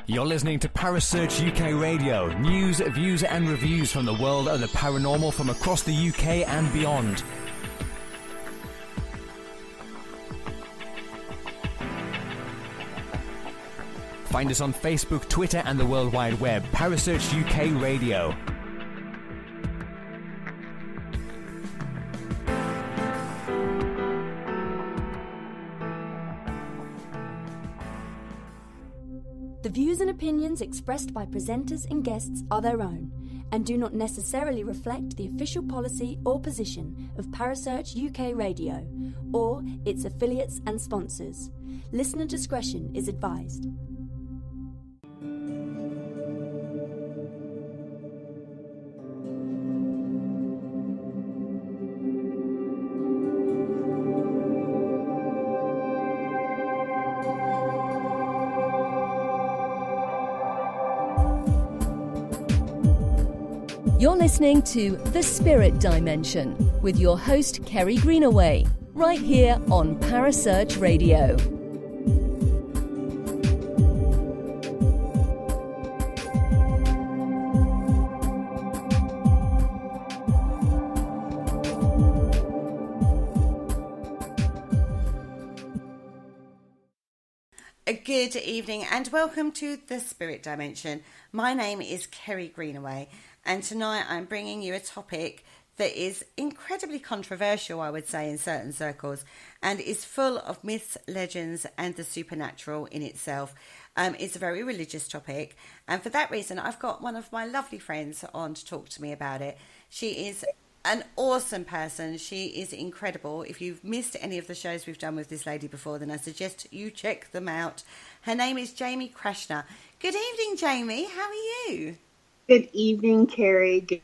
You're listening to Parasearch UK Radio. News, views and reviews from the world of the paranormal from across the UK and beyond. Find us on Facebook, Twitter and the World Wide Web. Parasearch UK Radio. The views and opinions expressed by presenters and guests are their own and do not necessarily reflect the official policy or position of Parasearch UK Radio or its affiliates and sponsors. Listener discretion is advised. You're listening to The Spirit Dimension with your host, Kerry Greenaway, right here on Parasearch Radio. Good evening and welcome to The Spirit Dimension. My name is Kerry Greenaway. And tonight I'm bringing you a topic that is incredibly controversial, I would say, in certain circles, and is full of myths, legends, and the supernatural in itself. It's a very religious topic, and for that reason, I've got one of my lovely friends on to talk to me about it. She is an awesome person. She is incredible. If you've missed any of the shows we've done with this lady before, then I suggest you check them out. Her name is Jamie Krashner. Good evening, Jamie. How are you? Good evening, Carrie. Good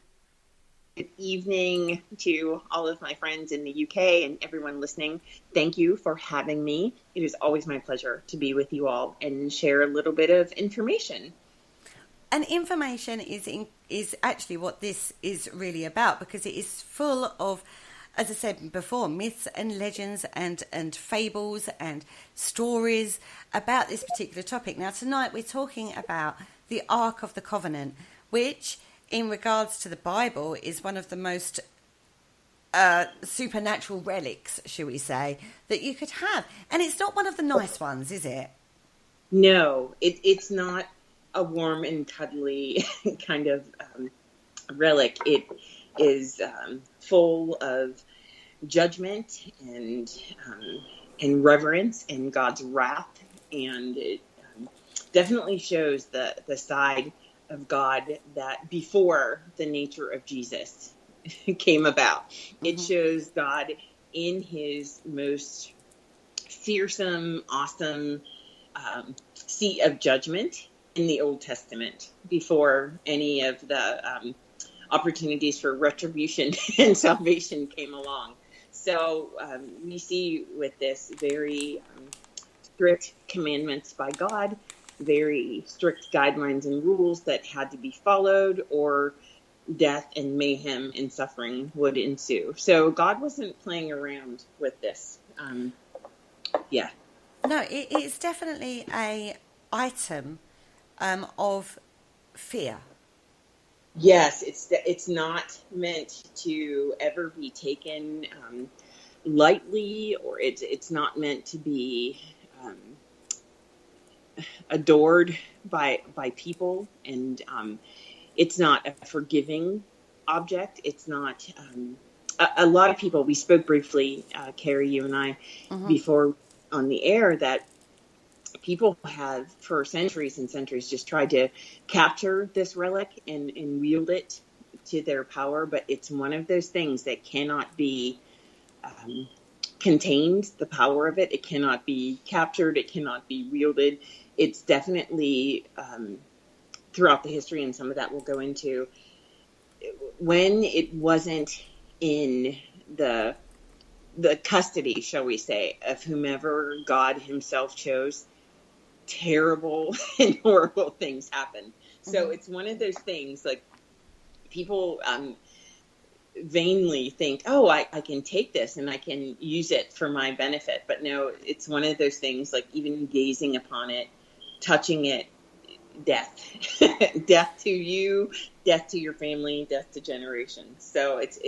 evening to all of my friends in the UK and everyone listening. Thank you for having me. It is always my pleasure to be with you all and share a little bit of information. And information is actually what this is really about, because it is full of, as I said before, myths and legends and fables and stories about this particular topic. Now, tonight we're talking about the Ark of the Covenant, which, in regards to the Bible, is one of the most supernatural relics, shall we say, that you could have. And it's not one of the nice ones, is it? No, it's not a warm and cuddly kind of relic. It is full of judgment and reverence and God's wrath. And it definitely shows the side of God that before the nature of Jesus came about. Mm-hmm. It shows God in his most fearsome, awesome seat of judgment in the Old Testament before any of the opportunities for retribution and salvation came along. So we see with this very strict commandments by God, very strict guidelines and rules that had to be followed, or death and mayhem and suffering would ensue. So God wasn't playing around with this. Yeah. No, it's definitely a item of fear. Yes, it's not meant to ever be taken lightly, or it's not meant to be adored by people, and it's not a forgiving object. It's not a lot of people. We spoke briefly, Carrie, you and I, before on the air, that people have for centuries and centuries just tried to capture this relic and wield it to their power, but it's one of those things that cannot be contained. The power of it cannot be captured. It cannot be wielded. It's definitely throughout the history, and some of that we'll go into, when it wasn't in the custody, shall we say, of whomever God himself chose, terrible and horrible things happen. So it's one of those things, like, people vainly think, oh, I can take this and I can use it for my benefit. But no, it's one of those things, like, even gazing upon it, touching it, death, death to you, death to your family, death to generations. So it's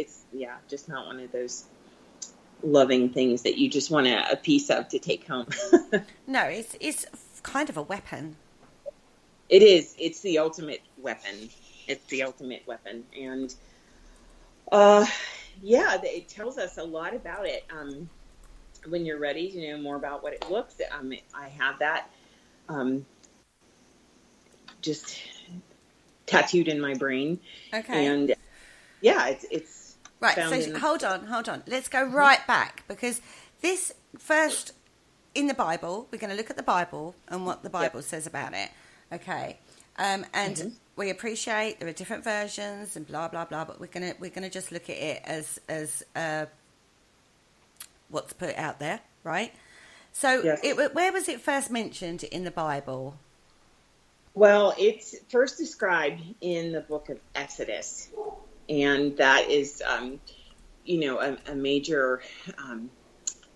just not one of those loving things that you just want a piece of to take home. No, it's kind of a weapon. It is. It's the ultimate weapon. It's the ultimate weapon. And it tells us a lot about it. When you're ready to know more about what it looks, I have that just tattooed in my brain. Okay. And it's right. So hold on. Let's go right back, because this first in the Bible, we're going to look at the Bible and what the Bible says about it. Okay. And we appreciate there are different versions and blah blah blah, but we're gonna just look at it as what's put out there, right? So, where was it first mentioned in the Bible? Well, it's first described in the book of Exodus, and that is, a major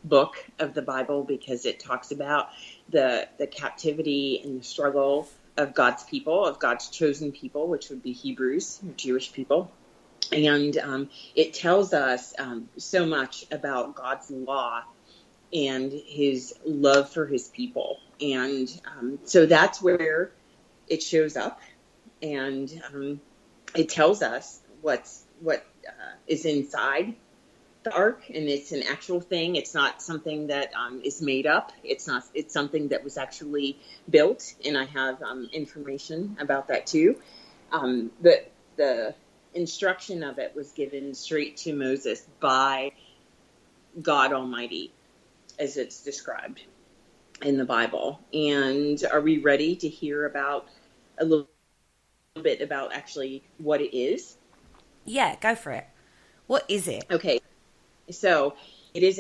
book of the Bible, because it talks about the captivity and the struggle of God's people, of God's chosen people, which would be Hebrews, Jewish people. And it tells us so much about God's law and his love for his people. And so that's where it shows up. And it tells us what is inside the ark, and it's an actual thing. It's not something that is made up. It's something that was actually built, and I have information about that too. But the instruction of it was given straight to Moses by God Almighty, as it's described in the Bible. And are we ready to hear about a little bit about actually what it is? Yeah, go for it. What is it? Okay. So it is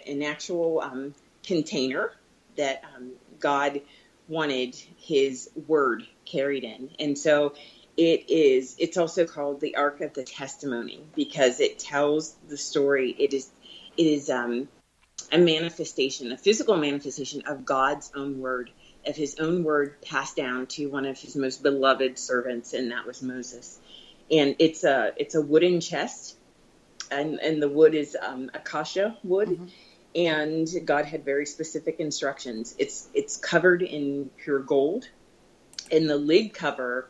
an actual container that God wanted his word carried in. And so it's also called the Ark of the Testimony, because it tells the story. It is a manifestation, a physical manifestation of God's own word, of his own word passed down to one of his most beloved servants, and that was Moses. And it's a wooden chest. And the wood is acacia wood, mm-hmm. And God had very specific instructions. It's covered in pure gold, and the lid cover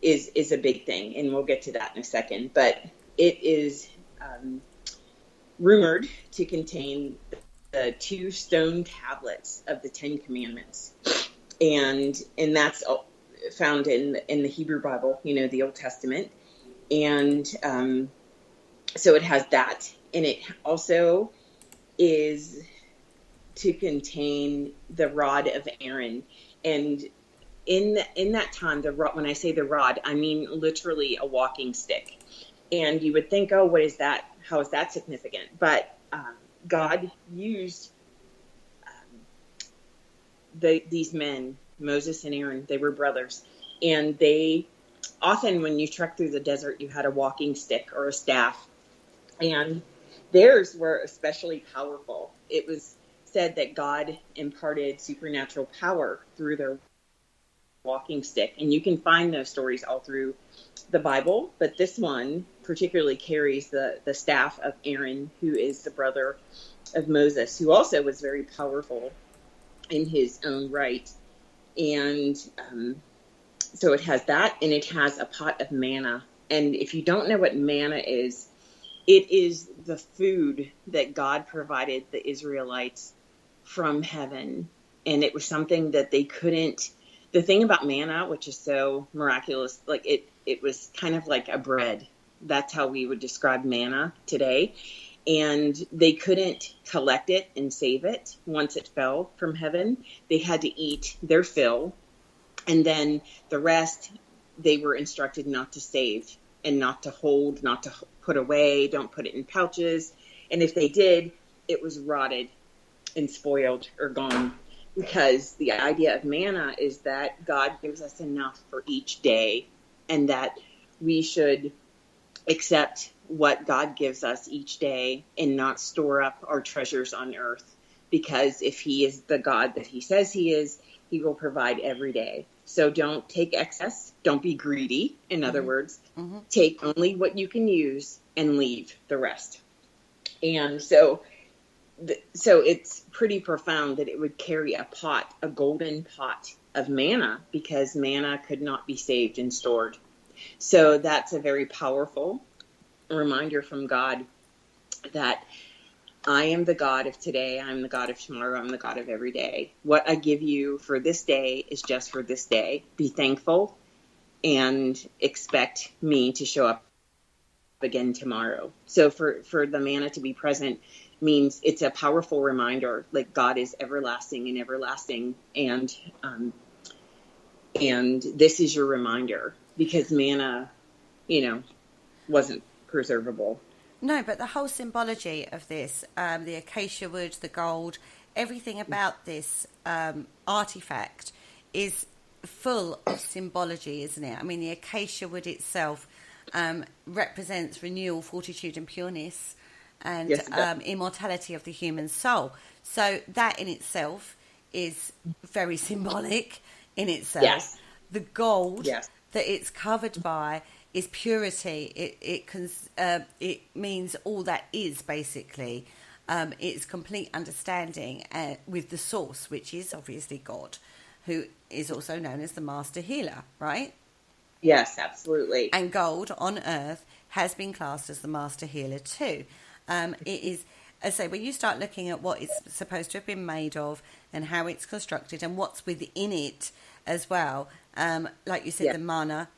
is a big thing, and we'll get to that in a second. But it is rumored to contain the 2 stone tablets of the 10 Commandments, and that's found in the Hebrew Bible, the Old Testament, and so it has that, and it also is to contain the rod of Aaron. And in that time, when I say the rod, I mean literally a walking stick. And you would think, oh, what is that? How is that significant? But God used these men, Moses and Aaron. They were brothers, and they often, when you trek through the desert, you had a walking stick or a staff. And theirs were especially powerful. It was said that God imparted supernatural power through their walking stick. And you can find those stories all through the Bible. But this one particularly carries the staff of Aaron, who is the brother of Moses, who also was very powerful in his own right. And so it has that, and it has a pot of manna. And if you don't know what manna is, it is the food that God provided the Israelites from heaven. And it was something that they couldn't, the thing about manna, which is so miraculous, like it was kind of like a bread. That's how we would describe manna today. And they couldn't collect it and save it once it fell from heaven. They had to eat their fill. And then the rest, they were instructed not to save and not to hold, not to put away, don't put it in pouches. And if they did, it was rotted and spoiled or gone, because the idea of manna is that God gives us enough for each day, and that we should accept what God gives us each day and not store up our treasures on earth, because if he is the God that he says he is, he will provide every day. So don't take excess. Don't be greedy. In other words, Mm-hmm. take only what you can use and leave the rest. And so it's pretty profound that it would carry a golden pot of manna, because manna could not be saved and stored. So that's a very powerful reminder from God that I am the God of today. I'm the God of tomorrow. I'm the God of every day. What I give you for this day is just for this day. Be thankful and expect me to show up again tomorrow. So for the manna to be present means it's a powerful reminder, like God is everlasting and everlasting. And this is your reminder, because manna, wasn't preservable. No, but the whole symbology of this, the acacia wood, the gold, everything about this artifact is full of symbology, isn't it? I mean, the acacia wood itself represents renewal, fortitude and pureness, and Yes, immortality of the human soul. So that in itself is very symbolic in itself. Yes. The gold Yes. that it's covered by is purity. It means all that is, basically. It's complete understanding with the source, which is obviously God, who is also known as the master healer, right? Yes, absolutely. And gold on earth has been classed as the master healer too. It is, as I say, when you start looking at what it's supposed to have been made of and how it's constructed and what's within it as well, like you said, the manna,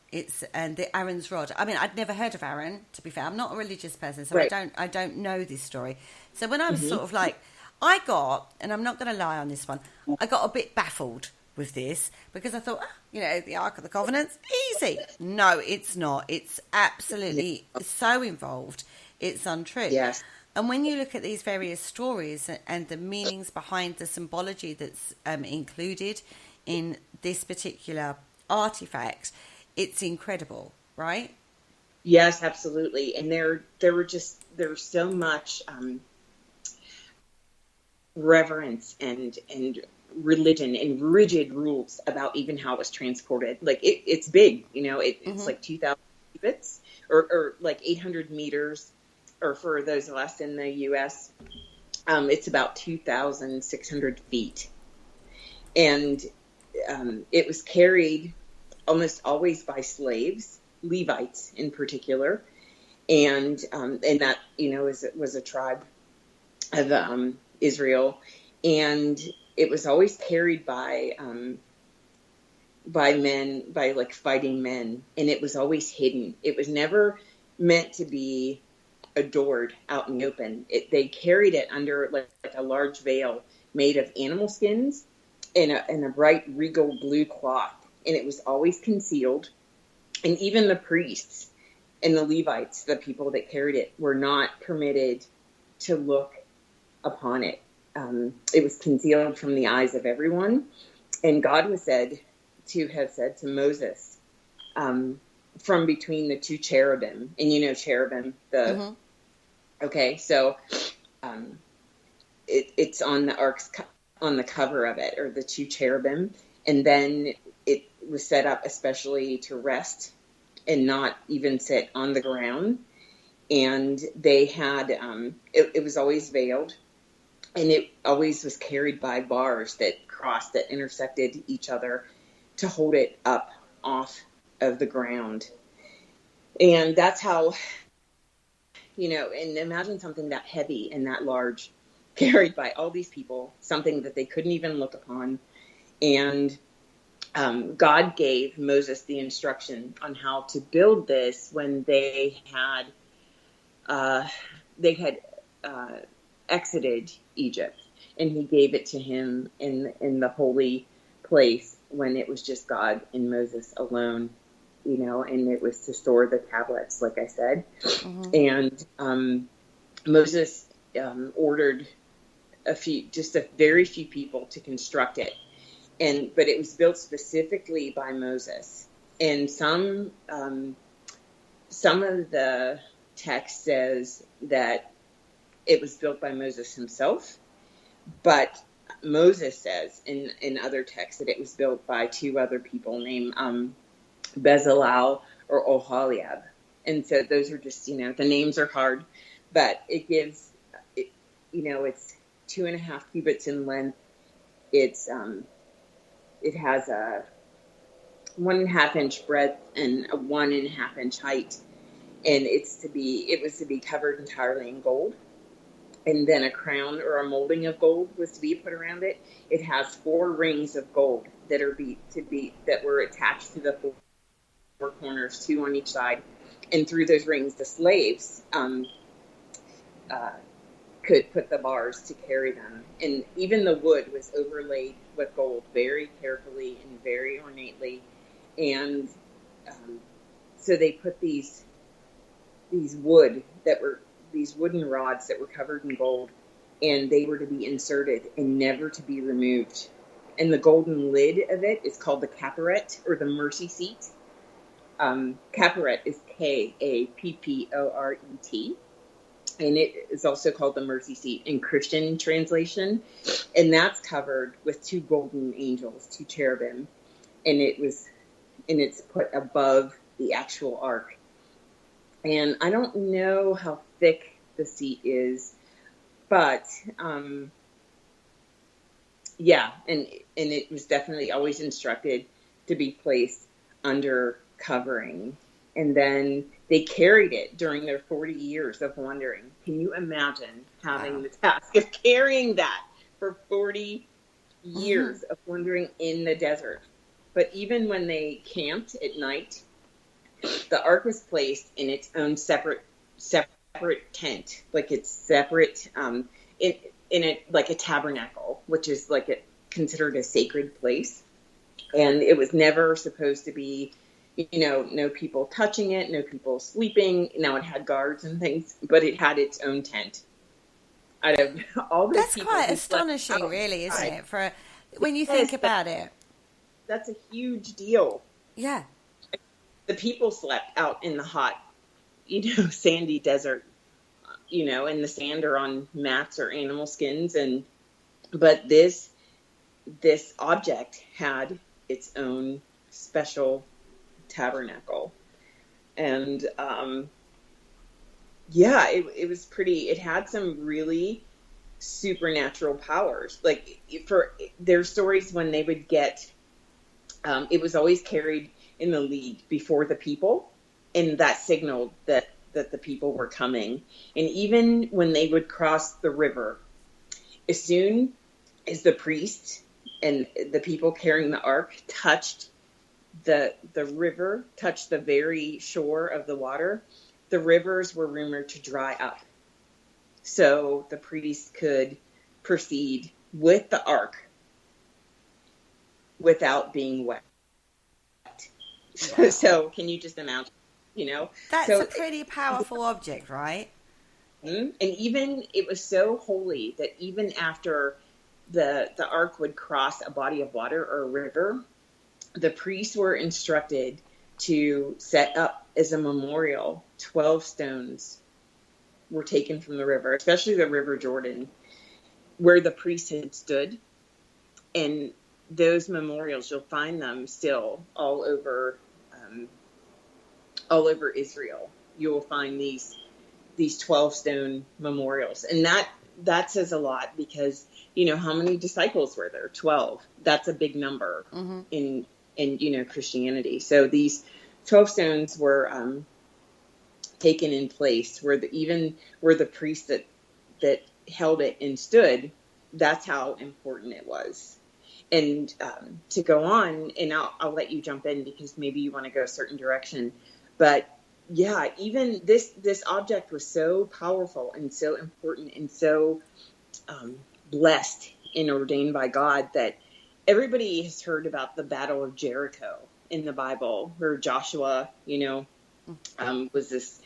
and the Aaron's rod. I mean, I'd never heard of Aaron, to be fair. I'm not a religious person, so right. I don't know this story. So when I was sort of like, I got, and I'm not going to lie on this one, I got a bit baffled with this, because I thought, the Ark of the Covenant's easy. No, it's not. It's absolutely so involved. It's untrue. Yes. And when you look at these various stories and the meanings behind the symbology that's included in this particular artifact, it's incredible, right? Yes, absolutely. And there was so much reverence and religion and rigid rules about even how it was transported. Like it's big, it's like 2,000 cubits or like 800 meters, or for those of us in the U.S., it's about 2,600 feet. And it was carried almost always by slaves, Levites in particular, and that was a tribe of Israel, and it was always carried by men, by like fighting men, and it was always hidden. It was never meant to be adored out in the open. They carried it under like a large veil made of animal skins and a bright regal blue cloth. And it was always concealed. And even the priests and the Levites, the people that carried it, were not permitted to look upon it. It was concealed from the eyes of everyone. And God was said to have said to Moses, from between the two cherubim, and cherubim, okay, so it's on the ark's, on the cover of it, or the two cherubim, and then it was set up especially to rest and not even sit on the ground. And they had, it was always veiled, and it always was carried by bars that intersected each other to hold it up off of the ground. And that's how, and imagine something that heavy and that large carried by all these people, something that they couldn't even look upon. And God gave Moses the instruction on how to build this when they had exited Egypt, and he gave it to him in the holy place when it was just God and Moses alone, and it was to store the tablets, like I said. And Moses ordered just a very few people to construct it. But it was built specifically by Moses. And some of the text says that it was built by Moses himself, but Moses says in other texts that it was built by two other people named Bezalel or Oholiab. And so those are just, the names are hard, but it gives, it's 2.5 cubits in length. It's, it has a 1.5 inch breadth and a 1.5 inch height. And it was to be covered entirely in gold. And then a crown or a molding of gold was to be put around it. It has 4 rings of gold that were attached to the 4 corners, 2 on each side. And through those rings, the slaves could put the bars to carry them. And even the wood was overlaid with gold very carefully and very ornately. And so they put these wooden rods that were covered in gold, and they were to be inserted and never to be removed. And the golden lid of it is called the caperet, or the mercy seat. Caperet is Kapport, and it is also called the mercy seat in Christian translation. And that's covered with 2 golden angels, 2 cherubim, and it's put above the actual ark. And I don't know how thick the seat is, but yeah, and it was definitely always instructed to be placed under covering. And then they carried it during their 40 years of wandering. Can you imagine having the task of carrying that for 40 years of wandering in the desert? But even when they camped at night, the ark was placed in its own separate tent, like it's separate, in it, like a tabernacle, which is considered a sacred place. And it was never supposed to be, no people touching it, no people sleeping. Now it had guards and things, but it had its own tent. Out of all the people, that's quite astonishing, really, isn't it? When you think about it, that's a huge deal. Yeah. The people slept out in the hot, sandy desert, in the sand or on mats or animal skins. But this object had its own special tabernacle. And, it was pretty, it had some really supernatural powers. There's stories when they would get, it was always carried in the lead before the people, and that signaled that the people were coming. And even when they would cross the river, as soon as the priest and the people carrying the ark touched the river, touched the very shore of the water, the rivers were rumored to dry up. So the priest could proceed with the ark without being wet. Wow. So can you just imagine, That's a pretty powerful object, right? And even it was so holy that even after the ark would cross a body of water or a river, the priests were instructed to set up as a memorial 12 stones were taken from the river, especially the River Jordan, where the priests had stood. And those memorials, you'll find them still all over Israel. You will find these 12 stone memorials, and that says a lot, because how many disciples were there? 12. That's a big number in Christianity. So these 12 stones were taken in place where the priest that held it and stood. That's how important it was. And to go on, and I'll let you jump in because maybe you want to go a certain direction. But yeah, even this object was so powerful and so important and so blessed and ordained by God that everybody has heard about the Battle of Jericho in the Bible, where Joshua, was this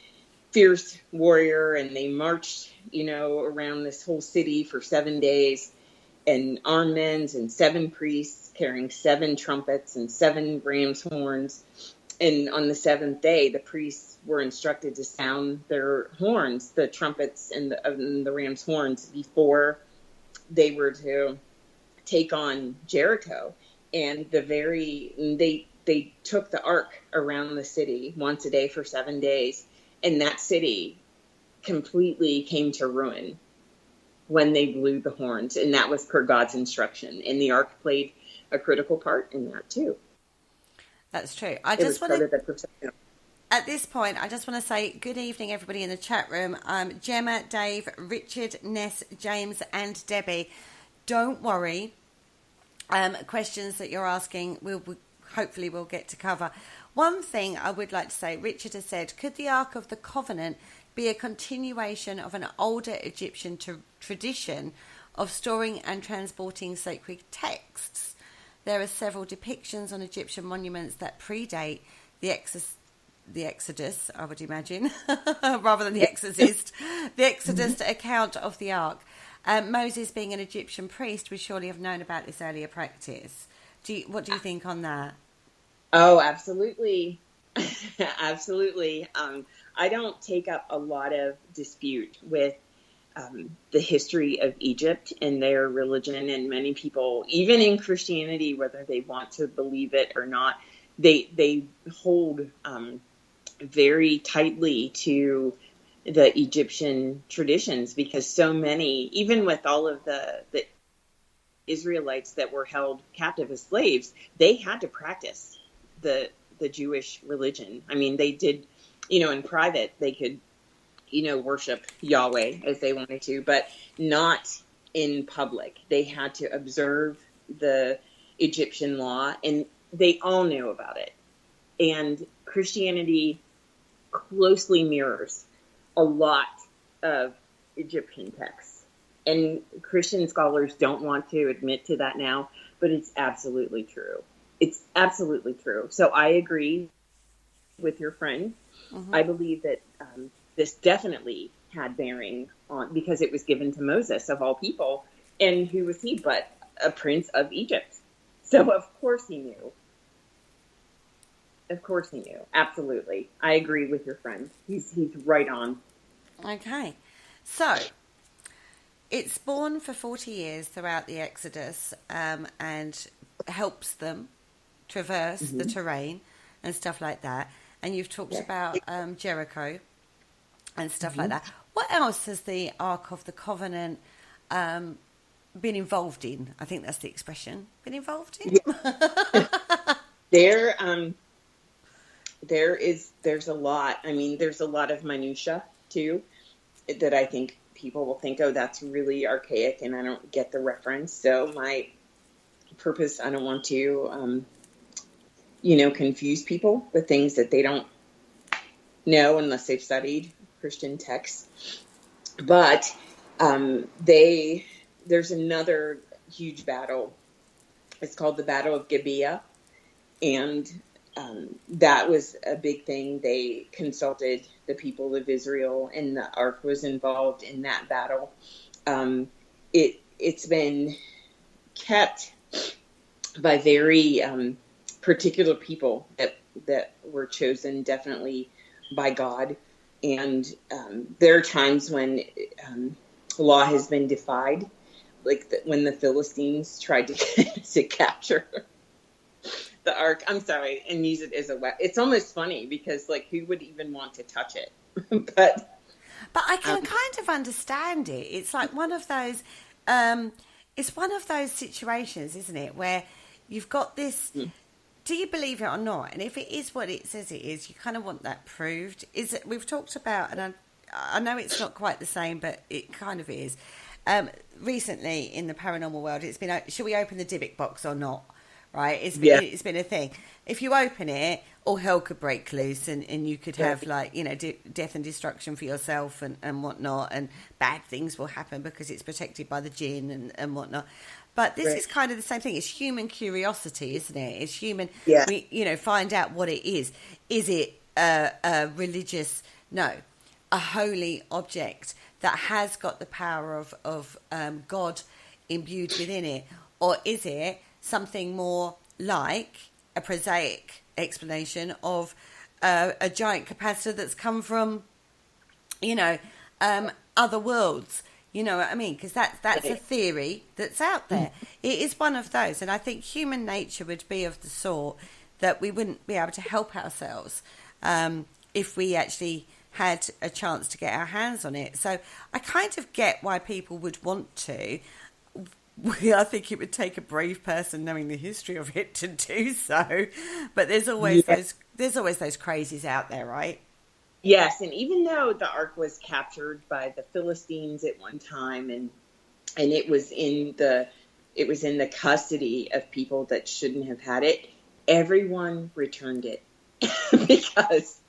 fierce warrior, and they marched, around this whole city for 7 days. And armed men and 7 priests carrying 7 trumpets and 7 ram's horns. And on the 7th day, the priests were instructed to sound their horns, the trumpets and the ram's horns, before they were to take on Jericho. And they took the ark around the city once a day for 7 days. And that city completely came to ruin when they blew the horns. And that was per God's instruction. And the ark played a critical part in that too. That's true. At this point, I just want to say good evening, everybody in the chat room. Gemma, Dave, Richard, Ness, James, and Debbie. Don't worry. Questions that you're asking, hopefully we'll get to cover. One thing I would like to say, Richard has said, could the Ark of the Covenant be a continuation of an older Egyptian tradition of storing and transporting sacred texts? There are several depictions on Egyptian monuments that predate the Exodus, I would imagine, rather than the Exorcist, the Exodus account of the Ark. Moses, being an Egyptian priest, would surely have known about this earlier practice. What do you think on that? Oh, absolutely. Absolutely. I don't take up a lot of dispute with the history of Egypt and their religion, and many people, even in Christianity, whether they want to believe it or not, they hold very tightly to the Egyptian traditions, because so many, even with all of the Israelites that were held captive as slaves, they had to practice the Jewish religion. I mean, they did, in private, they could, worship Yahweh as they wanted to, but not in public. They had to observe the Egyptian law, and they all knew about it. And Christianity closely mirrors a lot of Egyptian texts. And Christian scholars don't want to admit to that now, but it's absolutely true. It's absolutely true. So I agree with your friend. Mm-hmm. I believe that this definitely had bearing on, because it was given to Moses, of all people. And who was he but a prince of Egypt? So of course he knew. Of course he knew. Absolutely. I agree with your friend. He's right on. Okay. So it's born for 40 years throughout the Exodus, and helps them traverse the terrain and stuff like that. And you've talked about Jericho and stuff like that. What else has the Ark of the Covenant been involved in? I think that's the expression. Been involved in? Yeah. There's a lot. I mean, there's a lot of minutia too that I think people will think, oh, that's really archaic, and I don't get the reference. So my purpose, I don't want to, confuse people with things that they don't know unless they've studied Christian texts. But there's another huge battle. It's called the Battle of Gibeah, and that was a big thing. They consulted the people of Israel, and the ark was involved in that battle. It's been kept by very particular people that were chosen definitely by God. And there are times when law has been defied, like when the Philistines tried to capture the ark. I'm sorry, and use it as a weapon. It's almost funny because, who would even want to touch it? But I can kind of understand it. It's like one of those. It's one of those situations, isn't it, where you've got this. Do you believe it or not? And if it is what it says it is, you kind of want that proved. Is it? We've talked about, and I know it's not quite the same, but it kind of is. Recently in the paranormal world, it's been, should we open the Dybbuk box or not? Right? It's been a thing. If you open it, all hell could break loose, and you could have death and destruction for yourself and whatnot, and bad things will happen because it's protected by the jinn and whatnot. But this is kind of the same thing. It's human curiosity, isn't it? It's human. Yeah. We, find out what it is. Is it a religious? No, a holy object that has got the power of God imbued within it, or is it something more like a prosaic explanation of a giant capacitor that's come from, other worlds? You know what I mean? Because that's a theory that's out there. It is one of those. And I think human nature would be of the sort that we wouldn't be able to help ourselves if we actually had a chance to get our hands on it. So I kind of get why people would want to. I think it would take a brave person knowing the history of it to do so. But there's always those crazies out there, right? Yes, and even though the ark was captured by the Philistines at one time, and it was in the custody of people that shouldn't have had it, everyone returned it because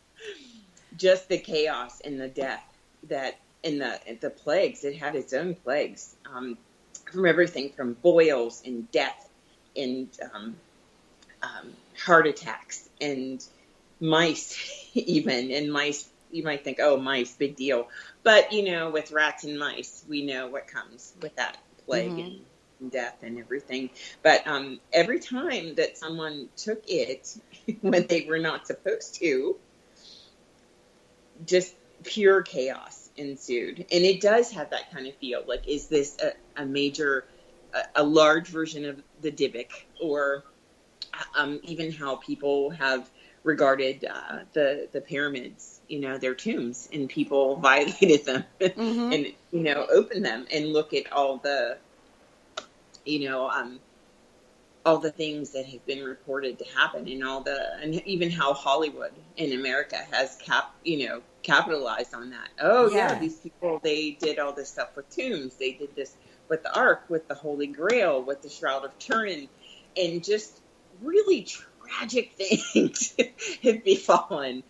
just the chaos and the death that in the plagues, it had its own plagues, from everything from boils and death and heart attacks and mice even. And mice, you might think, oh, mice, big deal. But, with rats and mice, we know what comes with that plague and death and everything. But every time that someone took it when they were not supposed to, just pure chaos ensued. And it does have that kind of feel. Like, is this a large version of the Dybbuk, or even how people have regarded the pyramids, their tombs, and people violated them and, opened them and look at all the, all the things that have been reported to happen, and even how Hollywood in America has capitalized on that. Oh yeah, these people, they did all this stuff with tombs. They did this with the Ark, with the Holy Grail, with the Shroud of Turin, and just really tragic things have befallen.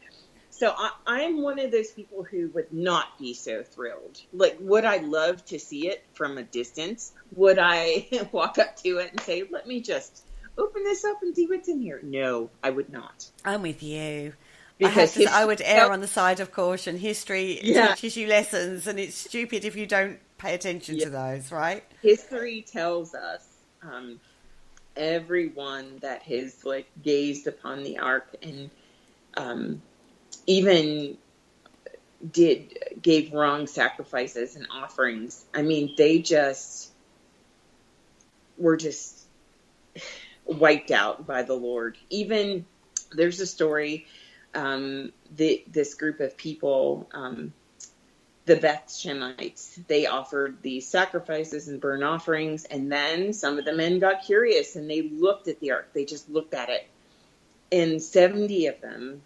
So I'm one of those people who would not be so thrilled. Like, would I love to see it from a distance? Would I walk up to it and say, let me just open this up and see what's in here? No, I would not. I'm with you. Because I would err on the side of caution. History teaches you lessons, and it's stupid if you don't pay attention to those, right? History tells us everyone that has gazed upon the ark and even gave wrong sacrifices and offerings. I mean, they were just wiped out by the Lord. Even there's a story, this group of people, the Beth Shemites, they offered these sacrifices and burnt offerings, and then some of the men got curious and they looked at the ark. They just looked at it, and 70 of them,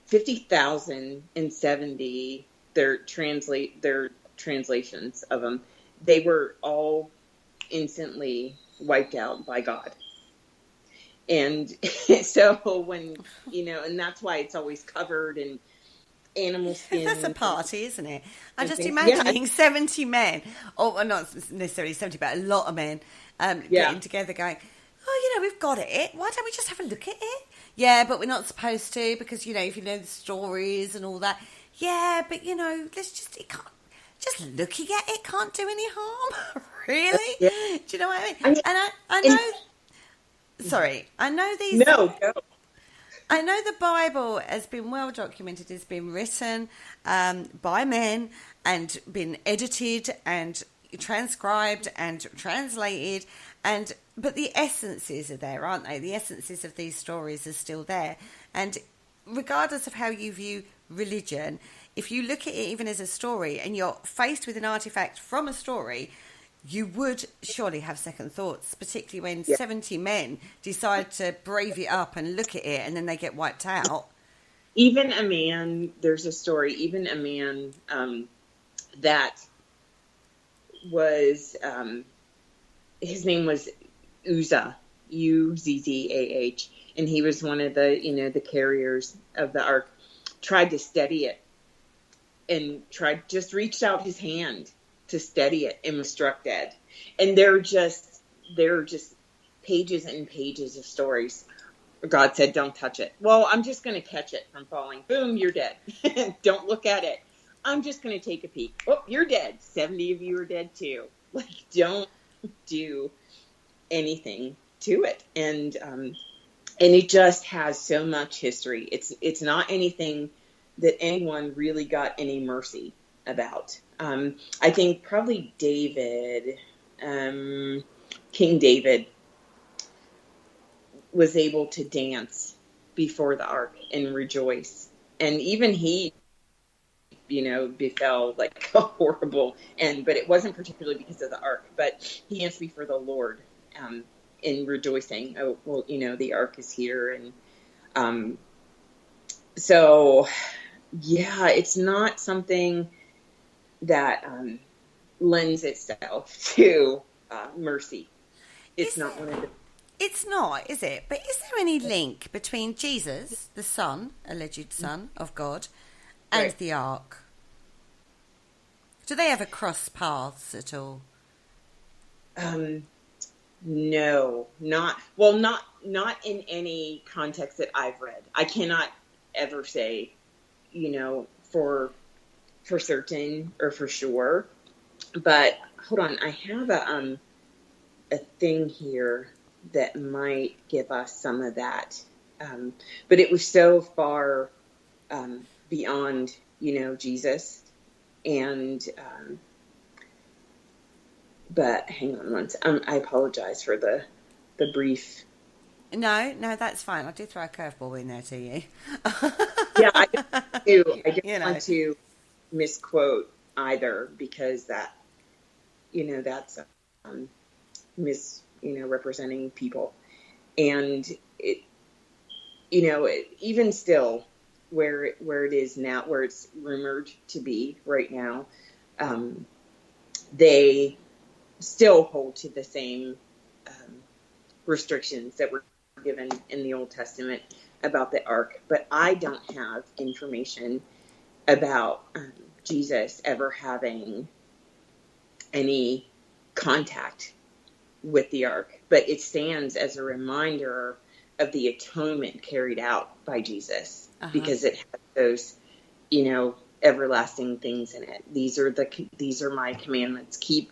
50,070, their translations of them, they were all instantly wiped out by God. And so when, and that's why it's always covered in animal skin. That's a party, isn't it? I'm just imagining 70 men, or not necessarily 70, but a lot of men getting together going, oh, we've got it. Why don't we just have a look at it? Yeah, but we're not supposed to because, if you know the stories and all that. Yeah, but, it can't, just looking at it can't do any harm. Really? Yeah. Do you know what I mean? And I know, sorry, I know these. No, go. I know the Bible has been well documented, has been written by men and been edited and transcribed and translated, but the essences are there, aren't they? The essences of these stories are still there. And regardless of how you view religion, if you look at it even as a story and you're faced with an artifact from a story, you would surely have second thoughts, particularly when 70 men decide to brave it up and look at it and then they get wiped out. Even a man, there's a story, even a man that was, his name was Uzzah, Uzzah, and he was one of the, the carriers of the ark, tried to steady it and just reached out his hand to steady it and was struck dead. And there are just pages and pages of stories. God said, don't touch it. Well, I'm just going to catch it from falling. Boom, you're dead. Don't look at it. I'm just going to take a peek. Oh, you're dead. 70 of you are dead too. Don't do anything to it. And it just has so much history. It's not anything that anyone really got any mercy about. I think probably David, King David, was able to dance before the ark and rejoice. And even he, befell like a horrible end, but it wasn't particularly because of the ark, but he danced before the Lord in rejoicing. Oh, well, the ark is here. And so, yeah, it's not something that lends itself to mercy. It's not one of the... It's not, is it? But is there any link between Jesus, the Son, alleged Son of God, and Right. the Ark? Do they ever cross paths at all? No, not in any context that I've read. I cannot ever say, for certain or for sure. But hold on, I have a thing here that might give us some of that. But it was so far beyond, Jesus. And but hang on once. I apologize for the brief. No, that's fine. I did throw a curveball in there to you. Yeah, I don't want to misquote either, because that, that's representing people. And it, even still where it is now, where it's rumored to be right now, they still hold to the same restrictions that were given in the Old Testament about the ark. But I don't have information about Jesus ever having any contact with the ark, but it stands as a reminder of the atonement carried out by Jesus, because it has those, everlasting things in it. These are my commandments. Keep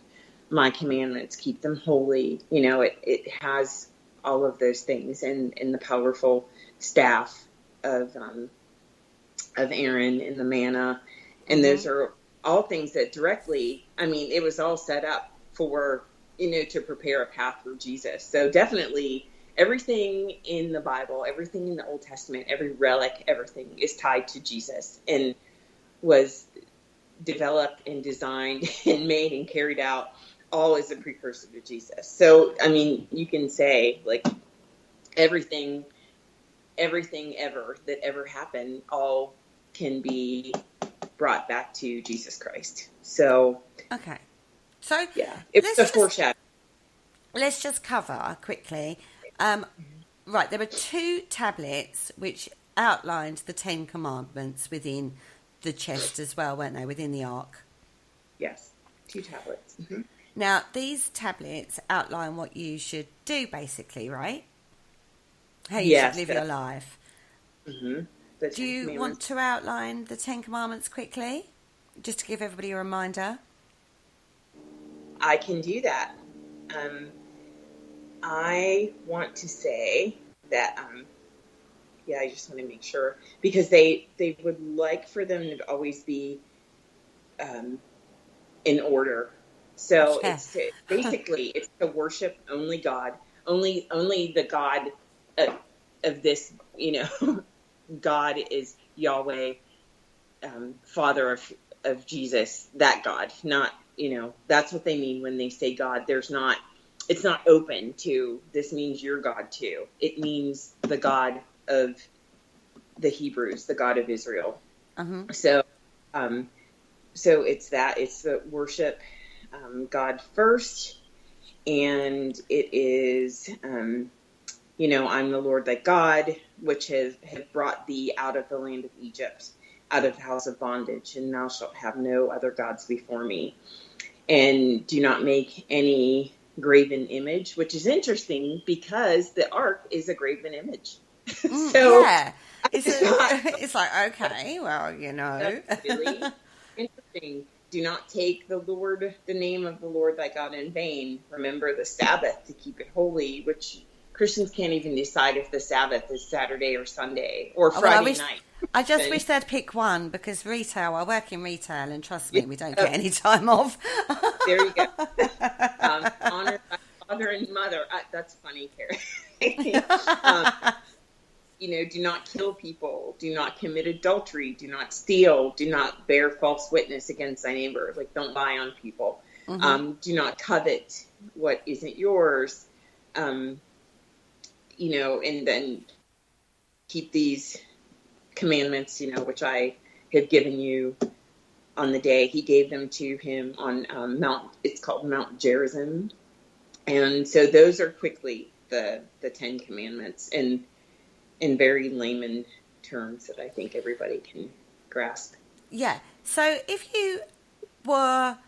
my commandments. Keep them holy. It has all of those things, and the powerful staff of Aaron and the manna, and those are all things that directly. It was all set up for to prepare a path for Jesus. So definitely everything in the Bible, everything in the Old Testament, every relic, everything is tied to Jesus and was developed and designed and made and carried out all as a precursor to Jesus. So, you can say like everything ever that ever happened, all can be brought back to Jesus Christ. So, Okay. So yeah, it was a foreshadow. Let's just cover quickly. Right, there were 2 tablets which outlined the 10 commandments within the chest as well, weren't they, within the ark? Yes, 2 tablets. Mm-hmm. Now, these tablets outline what you should do, basically, right? How you should live your life. Mm-hmm. Do you want to outline the 10 commandments quickly, just to give everybody a reminder? I can do that. I want to say that, I just want to make sure, because they would like for them to always be in order. So it's basically it's to worship only God, only the God of this. God is Yahweh, Father of Jesus. That God, not that's what they mean when they say God. It's not open to this means your God too. It means the God of the Hebrews, the God of Israel. So it's the worship God first, and it is I'm the Lord thy God, which have brought thee out of the land of Egypt, out of the house of bondage, and thou shalt have no other gods before me, and do not make any graven image, which is interesting because the ark is a graven image. So yeah, it's like, okay, well, that's really interesting. Do not take the name of the Lord thy God in vain. Remember the Sabbath to keep it holy, which Christians can't even decide if the Sabbath is Saturday or Sunday or Friday night. I just wish they'd pick one, because I work in retail, and trust me, we don't get any time off. There you go. Honor thy father and mother. That's funny, Carrie. Do not kill people. Do not commit adultery. Do not steal. Do not bear false witness against thy neighbor. Like, don't lie on people. Mm-hmm. Do not covet what isn't yours. And then keep these commandments, which I have given you on the day he gave them to him on it's called Mount Gerizim. And so those are quickly the 10 commandments in very layman terms that I think everybody can grasp. Yeah. So if you were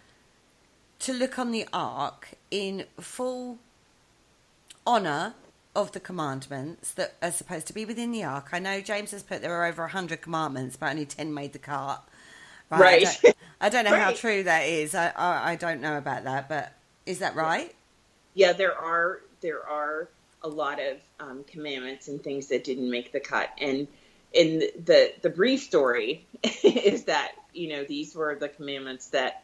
to look on the ark in full honor of the commandments that are supposed to be within the ark. I know James has put there are over 100 commandments, but only 10 made the cart. Right. I don't know how true that is. I don't know about that, but is that right? Yeah, there are a lot of commandments and things that didn't make the cut. And in the brief story is that, these were the commandments that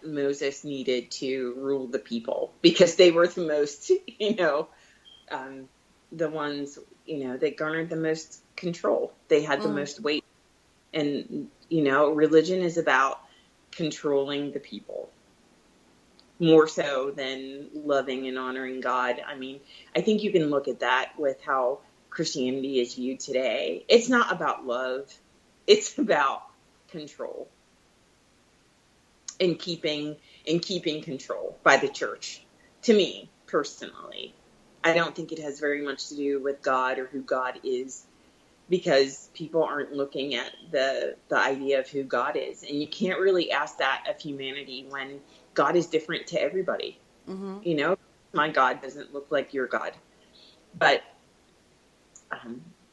Moses needed to rule the people, because they were the most, the ones, that garnered the most control. They had the most weight. And, religion is about controlling the people more so than loving and honoring God. I mean, I think you can look at that with how Christianity is viewed today. It's not about love. It's about control. And keeping control by the church. To me, personally, I don't think it has very much to do with God or who God is, because people aren't looking at the idea of who God is. And you can't really ask that of humanity when God is different to everybody. Mm-hmm. My God doesn't look like your God. But,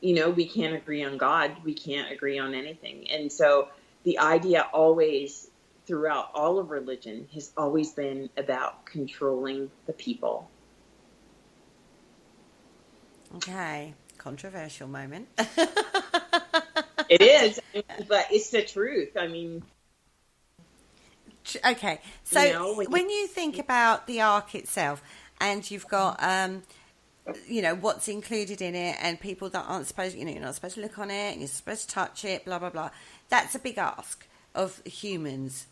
we can't agree on God. We can't agree on anything. And so the idea always, throughout all of religion, has always been about controlling the people. Okay, controversial moment. It is, but it's the truth. I mean, okay, so when you think about the ark itself, and you've got what's included in it, and people that aren't supposed, you're not supposed to look on it, and you're supposed to touch it, blah blah blah. That's a big ask of humans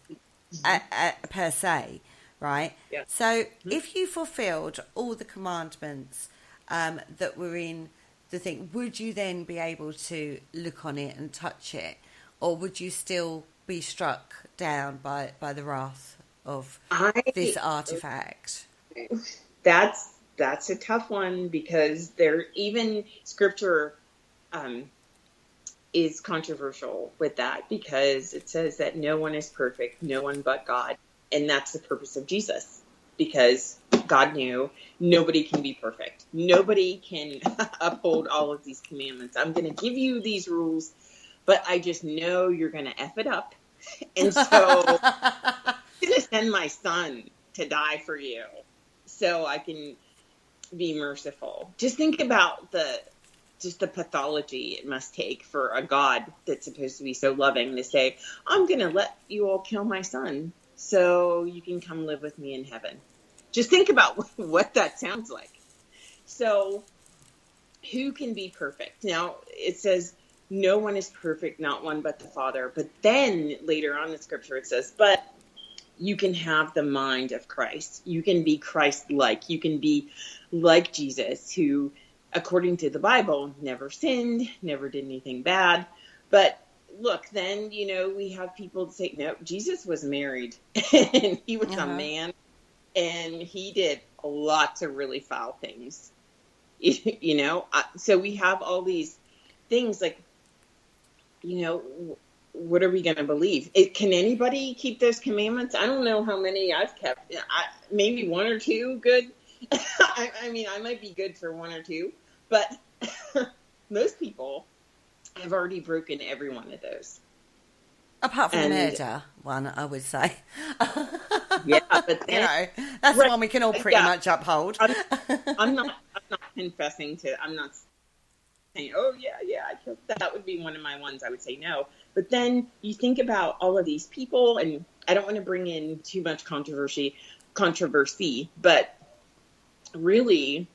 per se, right? Yeah. So if you fulfilled all the commandments that were in the thing, would you then be able to look on it and touch it, or would you still be struck down by the wrath of this artifact? That's a tough one, because even scripture is controversial with that, because it says that no one is perfect, no one but God. And that's the purpose of Jesus, because God knew nobody can be perfect. Nobody can uphold all of these commandments. I'm going to give you these rules, but I just know you're going to F it up. And so I'm going to send my son to die for you so I can be merciful. Just think about the pathology it must take for a God that's supposed to be so loving to say, I'm going to let you all kill my son so you can come live with me in heaven. Just think about what that sounds like. So who can be perfect? Now, it says no one is perfect, not one but the Father. But then later on in Scripture it says, but you can have the mind of Christ. You can be Christ-like. You can be like Jesus, who, according to the Bible, never sinned, never did anything bad. But look, then, we have people say, no, Jesus was married and he was a man, and he did lots of really foul things, so we have all these things like, what are we going to believe? Can anybody keep those commandments? I don't know how many I've kept. Maybe one or two good. I mean, I might be good for one or two, but most people have already broken every one of those. Apart from the And murder one, I would say. yeah, but then, That's the one we can all pretty much uphold. I'm not confessing to. I'm not saying, oh yeah, I killed that. That would be one of my ones. I would say no. But then you think about all of these people, and I don't want to bring in too much controversy, but really,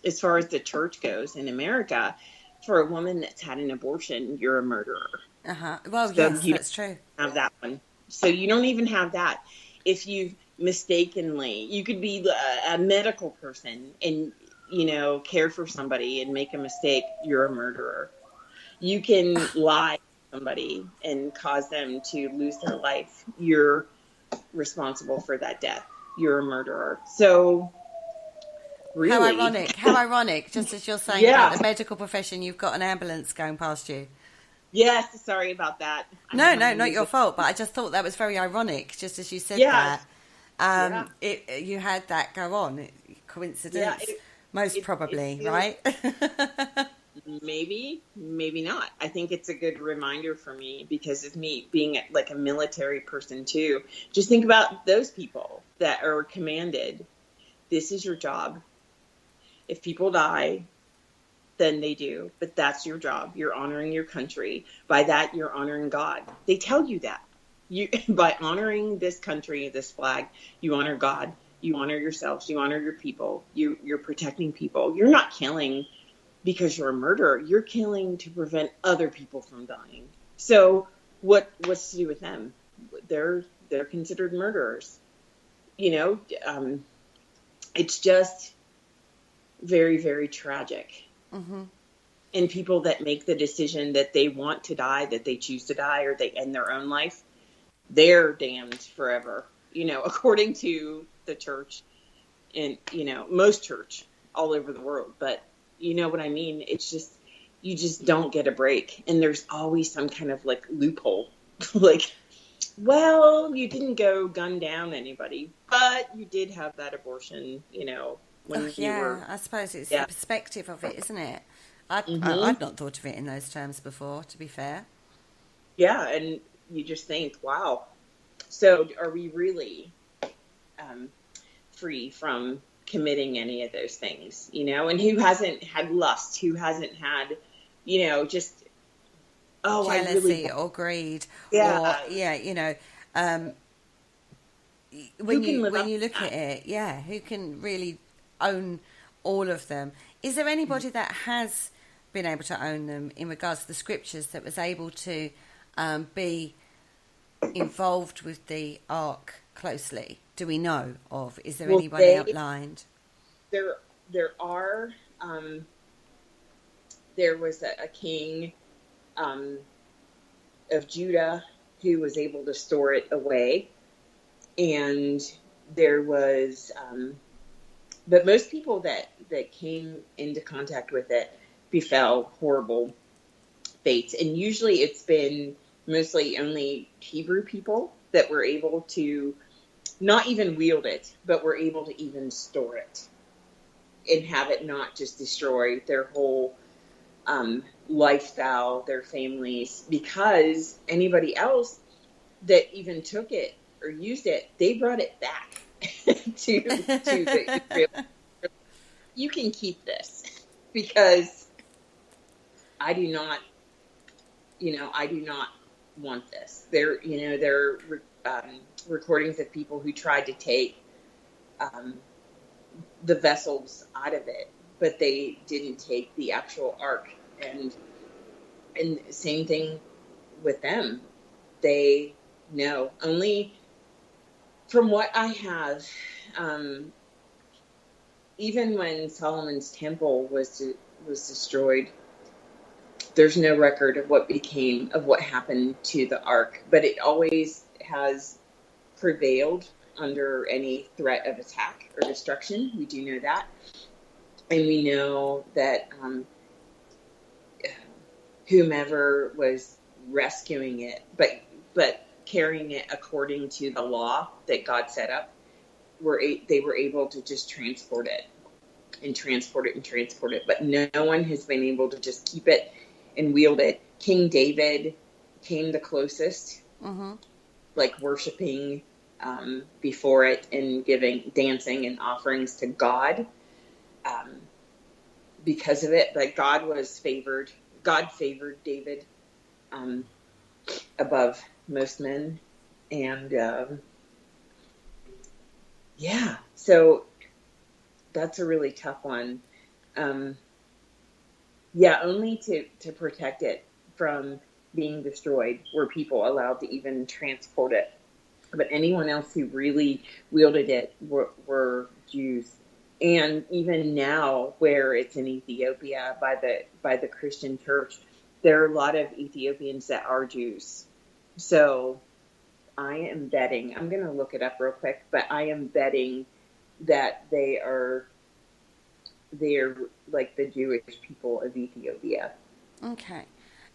as far as the church goes in America, for a woman that's had an abortion, you're a murderer. Well, So yes, you that's true. have that one. So you don't even have that. If you mistakenly, you could be a medical person and, care for somebody and make a mistake, you're a murderer. You can lie to somebody and cause them to lose their life. You're responsible for that death. You're a murderer. So really. How ironic, just as you're saying about the medical profession, you've got an ambulance going past you. Yes, sorry about that. No, not your fault, but I just thought that was very ironic, just as you said that. You had that go on. Coincidence? Yeah, most probably, right? Maybe not. I think it's a good reminder for me because of me being like a military person too. Just think about those people that are commanded. This is your job. If people die, then they do. But that's your job. You're honoring your country. By that, you're honoring God. They tell you that. By honoring this country, this flag, you honor God. You honor yourselves. You honor your people. You're protecting people. You're not killing because you're a murderer. You're killing to prevent other people from dying. So what's to do with them? They're considered murderers. It's just very, very tragic. Mm-hmm. And people that make the decision that they want to die, that they choose to die, or they end their own life, they're damned forever, according to the church and, most church all over the world. But you know what I mean? It's just, you just don't get a break. And there's always some kind of like loophole. Like, well, you didn't go gun down anybody, but you did have that abortion, when you were. I suppose it's the perspective of it, isn't it? I'd not thought of it in those terms before, to be fair. Yeah, and you just think, wow. So are we really free from committing any of those things, And who hasn't had lust? Who hasn't had, just, jealousy or greed? Yeah. Or, when you look at it, who can really own all of them? Is there anybody that has been able to own them in regards to the scriptures, that was able to be involved with the ark closely? Do we know of? Is there anybody outlined? There are. There was a king of Judah who was able to store it away, and there was. But most people that came into contact with it befell horrible fates, and usually it's been mostly only Hebrew people that were able to not even wield it, but were able to even store it and have it not just destroy their whole lifestyle, their families, because anybody else that even took it or used it, they brought it back to the Israel. You can keep this because I do not want this. There are recordings of people who tried to take the vessels out of it, but they didn't take the actual ark. And same thing with them. They know only from what I have. Even when Solomon's temple was destroyed, there's no record of what happened to the ark, but it always has prevailed under any threat of attack or destruction. We do know that. And we know that whomever was rescuing it, but carrying it according to the law that God set up, they were able to just transport it. But no one has been able to just keep it and wield it. King David came the closest like worshiping before it and dancing and offerings to God because of it. But God favored David above most men. And so that's a really tough one. Only to protect it from being destroyed were people allowed to even transport it. But anyone else who really wielded it were Jews. And even now, where it's in Ethiopia by the Christian church, there are a lot of Ethiopians that are Jews. So I am betting, I'm going to look it up real quick, but I am betting that they're like the Jewish people of Ethiopia. Okay.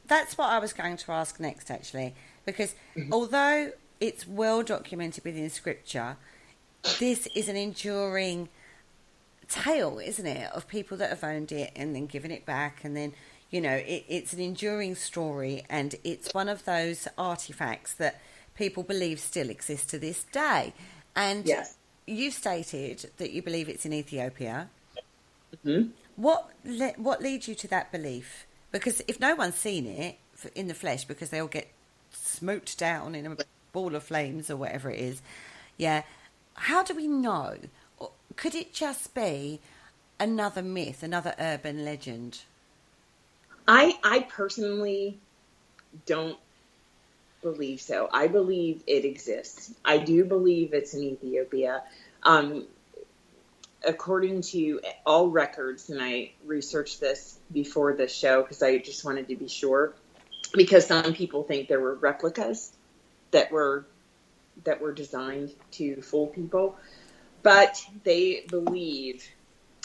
That's what I was going to ask next, actually, because although it's well documented within Scripture, this is an enduring tale, isn't it, of people that have owned it and then given it back, and then, it's an enduring story, and it's one of those artifacts that people believe still exists to this day. And yes. You stated that you believe it's in Ethiopia. Mm-hmm. What leads you to that belief? Because if no one's seen it in the flesh, because they all get smoked down in a ball of flames or whatever it is, how do we know? Could it just be another myth, another urban legend? I personally don't believe so. I believe it exists. I do believe it's in Ethiopia. According to all records, and I researched this before the show because I just wanted to be sure, because some people think there were replicas that were designed to fool people, but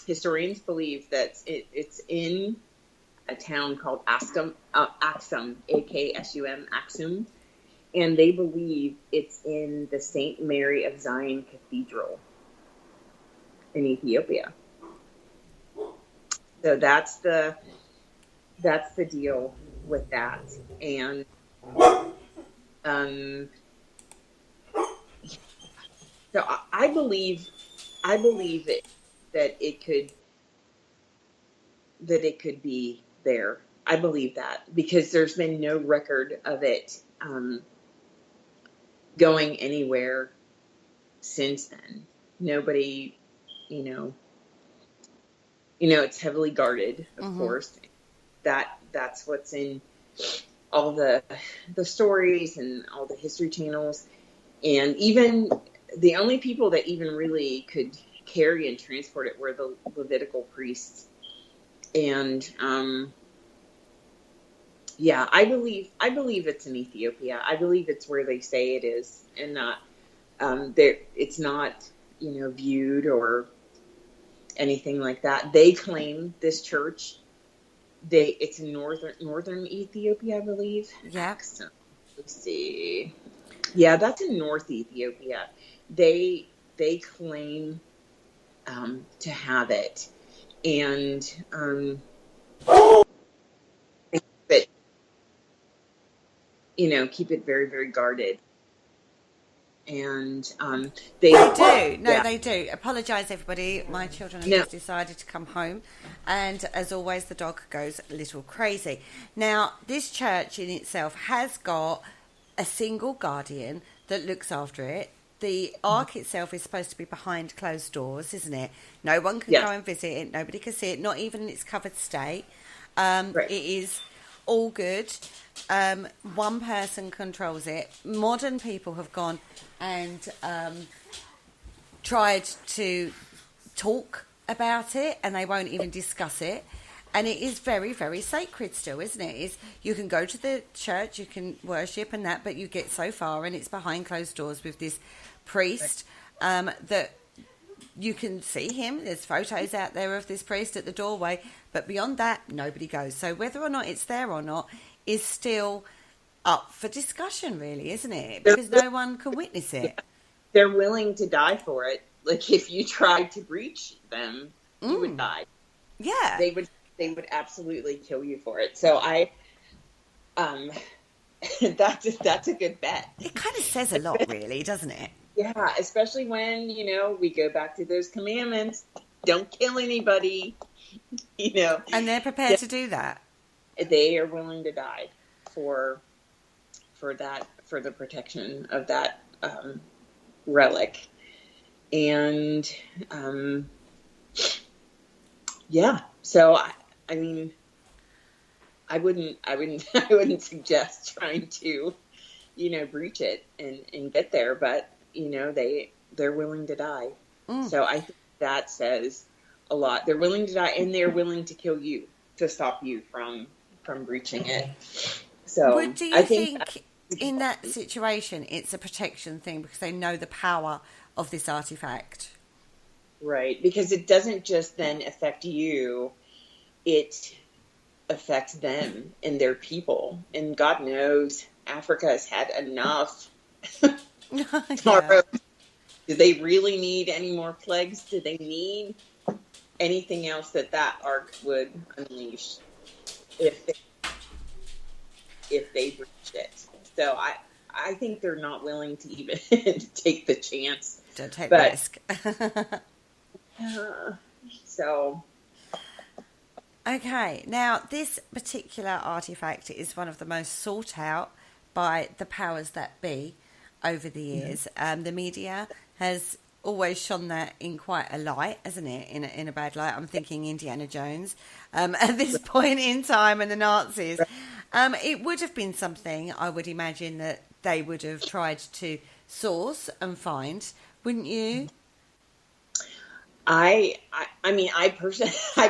historians believe that it's in a town called Aksum, Aksum, Aksum, and they believe it's in the St. Mary of Zion Cathedral in Ethiopia. So that's the deal with that. And so I believe that it could be there. I believe that because there's been no record of it going anywhere since then. Nobody, it's heavily guarded, of course. That's what's in all the stories and all the history channels, and even the only people that even really could carry and transport it were the Levitical priests. And I believe it's in Ethiopia. I believe it's where they say it is, and not it's not viewed or anything like that. They claim this church. It's in northern Ethiopia, I believe. Yeah. So, let's see. Yeah, that's in North Ethiopia. They claim to have it, and keep it very, very guarded. And they do. No, they do. Apologise, everybody. My children have just decided to come home, and as always, the dog goes a little crazy. Now, this church in itself has got a single guardian that looks after it. The ark itself is supposed to be behind closed doors, isn't it? No one can go and visit it. Nobody can see it, not even in its covered state. It is all good. One person controls it. Modern people have gone and tried to talk about it, and they won't even discuss it. And it is very, very sacred still, isn't it? You can go to the church, you can worship and that, but you get so far, and it's behind closed doors with this priest that you can see him. There's photos out there of this priest at the doorway, but beyond that, nobody goes. So whether or not it's there or not is still up for discussion, really, isn't it? Because no one can witness it. Yeah. They're willing to die for it. Like, if you tried to breach them, you would die. Yeah. They would absolutely kill you for it. So that's a good bet. It kind of says a lot, really, doesn't it? Yeah, especially when, we go back to those commandments. Don't kill anybody, And they're prepared to do that. They are willing to die for the protection of that relic. And so I mean, I wouldn't suggest trying to, breach it and get there, but they're willing to die. So I think that says a lot. They're willing to die, and they're willing to kill you to stop you from breaching it. So do you think in that situation it's a protection thing because they know the power of this artifact? Right, because it doesn't just then affect you, it affects them and their people. And God knows Africa has had enough sorrow. Do they really need any more plagues? Do they need anything else that ark would unleash if they breached it? So I think they're not willing to even take the chance. Don't take the risk. So. Okay, now this particular artifact is one of the most sought out by the powers that be over the years. The media has always shone that in quite a light, hasn't it? In a bad light. I'm thinking Indiana Jones at this point in time, and the Nazis. It would have been something, I would imagine, that they would have tried to source and find, wouldn't you? I mean, I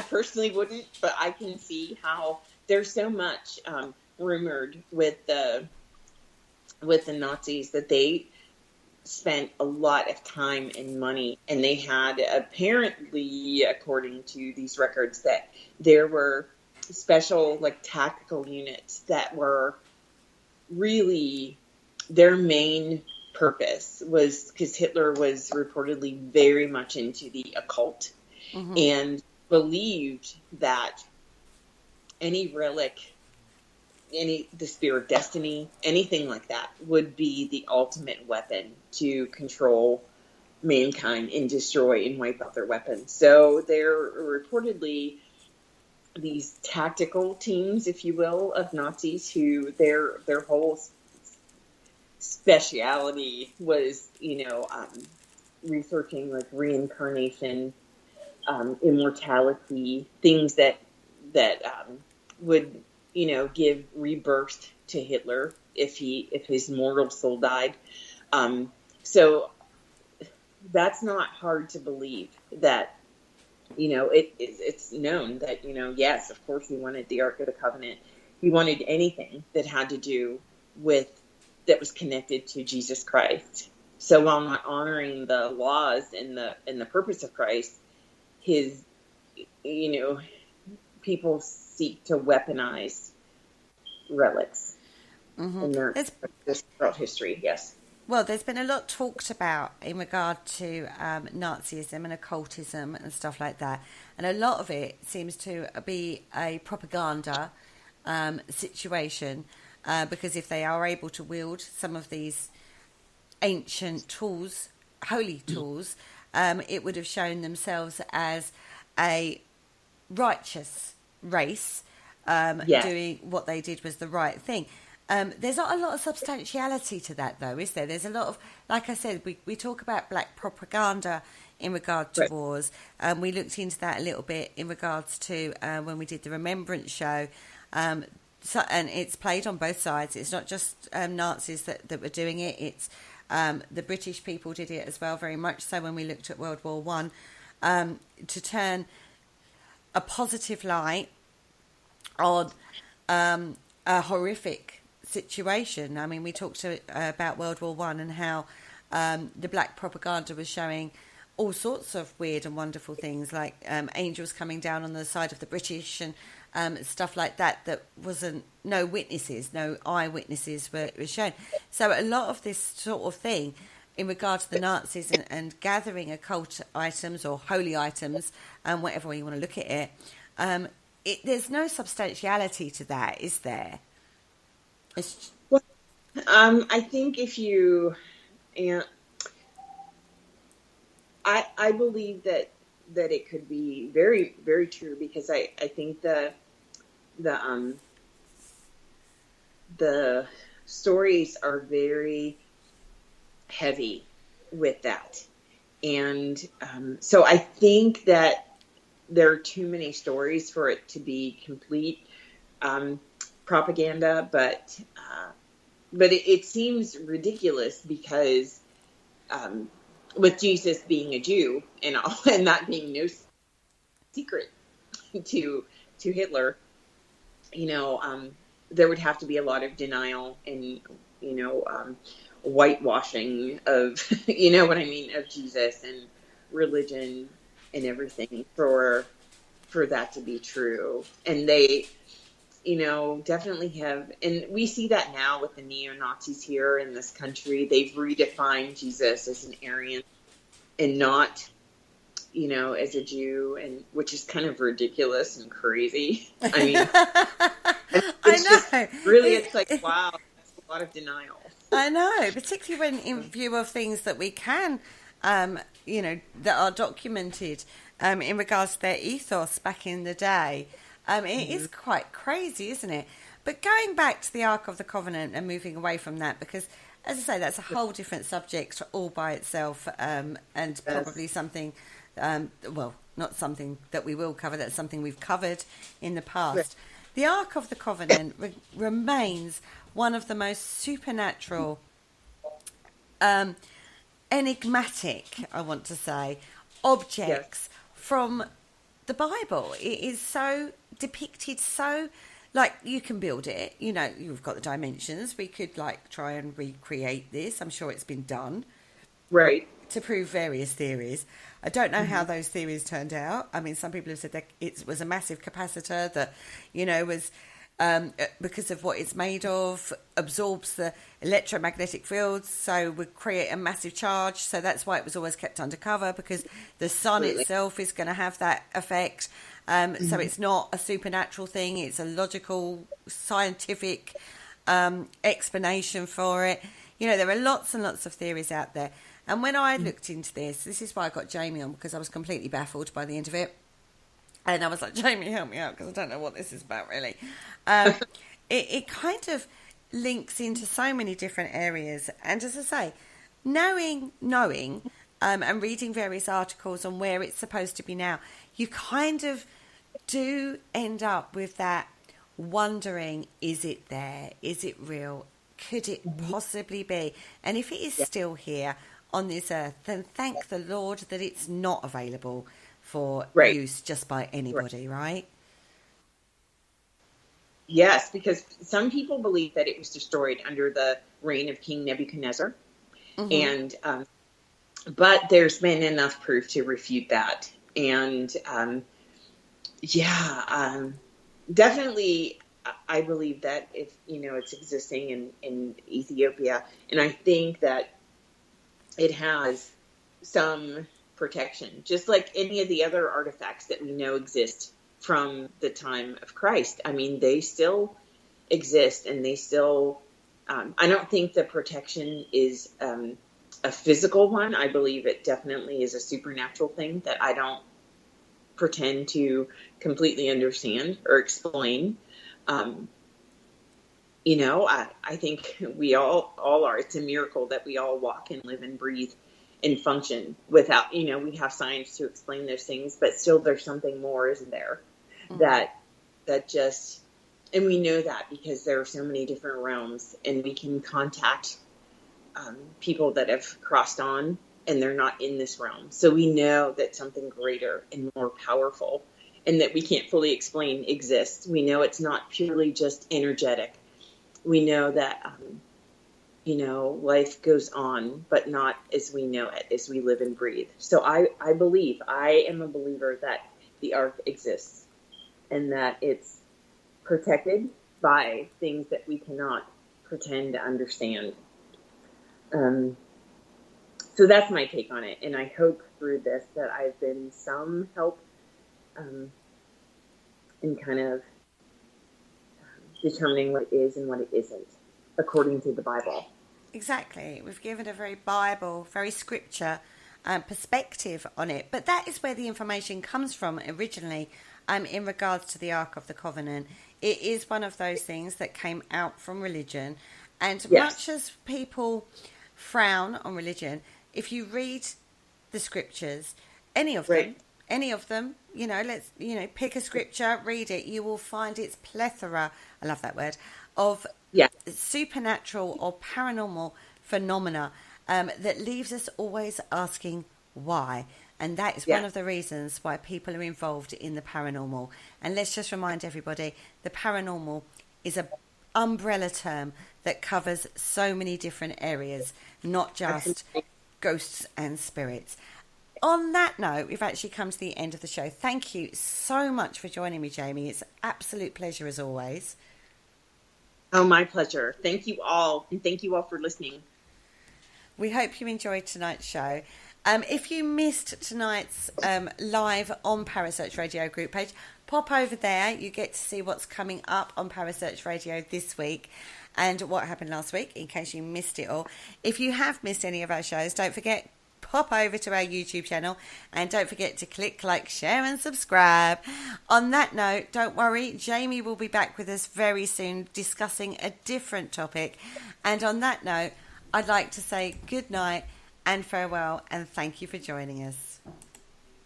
personally wouldn't, but I can see how there's so much rumored with the Nazis that they spent a lot of time and money, and they had apparently, according to these records, that there were special tactical units that were really their main purpose was because Hitler was reportedly very much into the occult and believed that any relic, the spear of destiny, anything like that would be the ultimate weapon to control mankind and destroy and wipe out their weapons. So there are reportedly these tactical teams, if you will, of Nazis who their whole speciality was, researching reincarnation, immortality, things that would, give rebirth to Hitler if his mortal soul died. So that's not hard to believe that, it's known that, yes, of course he wanted the Ark of the Covenant. He wanted anything that had to do that was connected to Jesus Christ. So while not honoring the laws and the purpose of Christ, his, people seek to weaponize relics in their throughout history. Yes. Well, there's been a lot talked about in regard to Nazism and occultism and stuff like that. And a lot of it seems to be a propaganda situation. Because if they are able to wield some of these ancient tools, holy tools, it would have shown themselves as a righteous race, doing what they did was the right thing. There's not a lot of substantiality to that, though, is there? There's a lot of, like I said, we talk about black propaganda in regard to wars. We looked into that a little bit in regards to when we did the Remembrance show. So, and it's played on both sides. It's not just Nazis that were doing it. It's the British people did it as well, very much so, when we looked at World War One, to turn a positive light on a horrific situation. I mean, we talked about World War One and how the black propaganda was showing all sorts of weird and wonderful things, like angels coming down on the side of the British and stuff like that wasn't, no witnesses, no eyewitnesses were shown. So a lot of this sort of thing in regard to the Nazis and gathering occult items or holy items, whatever way you want to look at it, there's no substantiality to that, is there? Well, I think if you, and I believe that it could be very, very true, because I think the the stories are very heavy with that. And so I think that there are too many stories for it to be complete propaganda, but it seems ridiculous because with Jesus being a Jew and all, and that being no secret to Hitler, there would have to be a lot of denial and whitewashing of what I mean, of Jesus and religion and everything for that to be true. And they definitely have, and we see that now with the neo-Nazis here in this country. They've redefined Jesus as an Aryan and not as a Jew, and which is kind of ridiculous and crazy. I mean, it's just really, it's like, wow, that's a lot of denial. I know, particularly when in view of things that we can, that are documented in regards to their ethos back in the day. It is quite crazy, isn't it? But going back to the Ark of the Covenant and moving away from that, because, as I say, that's a whole different subject all by itself, and probably something, not something that we will cover, that's something we've covered in the past. Right. The Ark of the Covenant remains one of the most supernatural, enigmatic, I want to say, objects from the Bible. It is so depicted, so like you can build it. You've got the dimensions. We could try and recreate this. I'm sure it's been done, right, to prove various theories. I don't know how those theories turned out. I mean, some people have said that it was a massive capacitor that was because of what it's made of, absorbs the electromagnetic fields, so would create a massive charge. So that's why it was always kept undercover, because the sun itself is going to have that effect. So it's not a supernatural thing, it's a logical, scientific explanation for it. There are lots and lots of theories out there. And when I looked into this is why I got Jamie on, because I was completely baffled by the end of it. And I was like, Jamie, help me out, because I don't know what this is about, really. It kind of links into so many different areas. And as I say, knowing and reading various articles on where it's supposed to be now, you kind of do end up with that wondering, is it there? Is it real? Could it possibly be? And if it is still here on this earth, then thank the Lord that it's not available for use just by anybody, right? Yes, because some people believe that it was destroyed under the reign of King Nebuchadnezzar. And but there's been enough proof to refute that. And definitely I believe that if it's existing in Ethiopia, and I think that it has some protection, just like any of the other artifacts that we know exist from the time of Christ. I mean, they still exist, and they still, I don't think the protection is a physical one. I believe it definitely is a supernatural thing that I don't pretend to completely understand or explain. I think we all are. It's a miracle that we all walk and live and breathe and function without, we have science to explain those things, but still there's something more, isn't there? That just, and we know that because there are so many different realms, and we can contact people that have crossed on and they're not in this realm. So we know that something greater and more powerful and that we can't fully explain exists. We know it's not purely just energetic. We know that, life goes on, but not as we know it, as we live and breathe. So I am a believer that the Ark exists and that it's protected by things that we cannot pretend to understand. So that's my take on it. And I hope through this that I've been some help in kind of determining what is and what it isn't. according to the Bible. Exactly. We've given a very Bible, very scripture perspective on it. But that is where the information comes from originally in regards to the Ark of the Covenant. It is one of those things that came out from religion. And much as people frown on religion, if you read the scriptures, any of them, pick a scripture, read it, you will find its plethora, I love that word, of supernatural or paranormal phenomena that leaves us always asking why. And that is one of the reasons why people are involved in the paranormal. And let's just remind everybody, the paranormal is an umbrella term that covers so many different areas, not just ghosts and spirits. On that note, we've actually come to the end of the show. Thank you so much for joining me, Jamie. It's an absolute pleasure as always. Oh, my pleasure. Thank you all. And thank you all for listening. We hope you enjoyed tonight's show. If you missed tonight's live on Parasearch Radio group page, pop over there. You get to see what's coming up on Parasearch Radio this week and what happened last week, in case you missed it all. If you have missed any of our shows, don't forget, pop over to our YouTube channel and don't forget to click like, share and subscribe. On that note, don't worry, Jamie will be back with us very soon discussing a different topic. And on that note, I'd like to say good night and farewell, and thank you for joining us.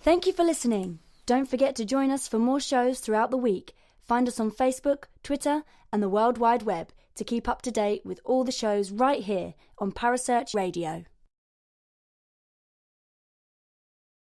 Thank you for listening. Don't forget to join us for more shows throughout the week. Find us on Facebook, Twitter and the World Wide Web to keep up to date with all the shows right here on Parasearch Radio.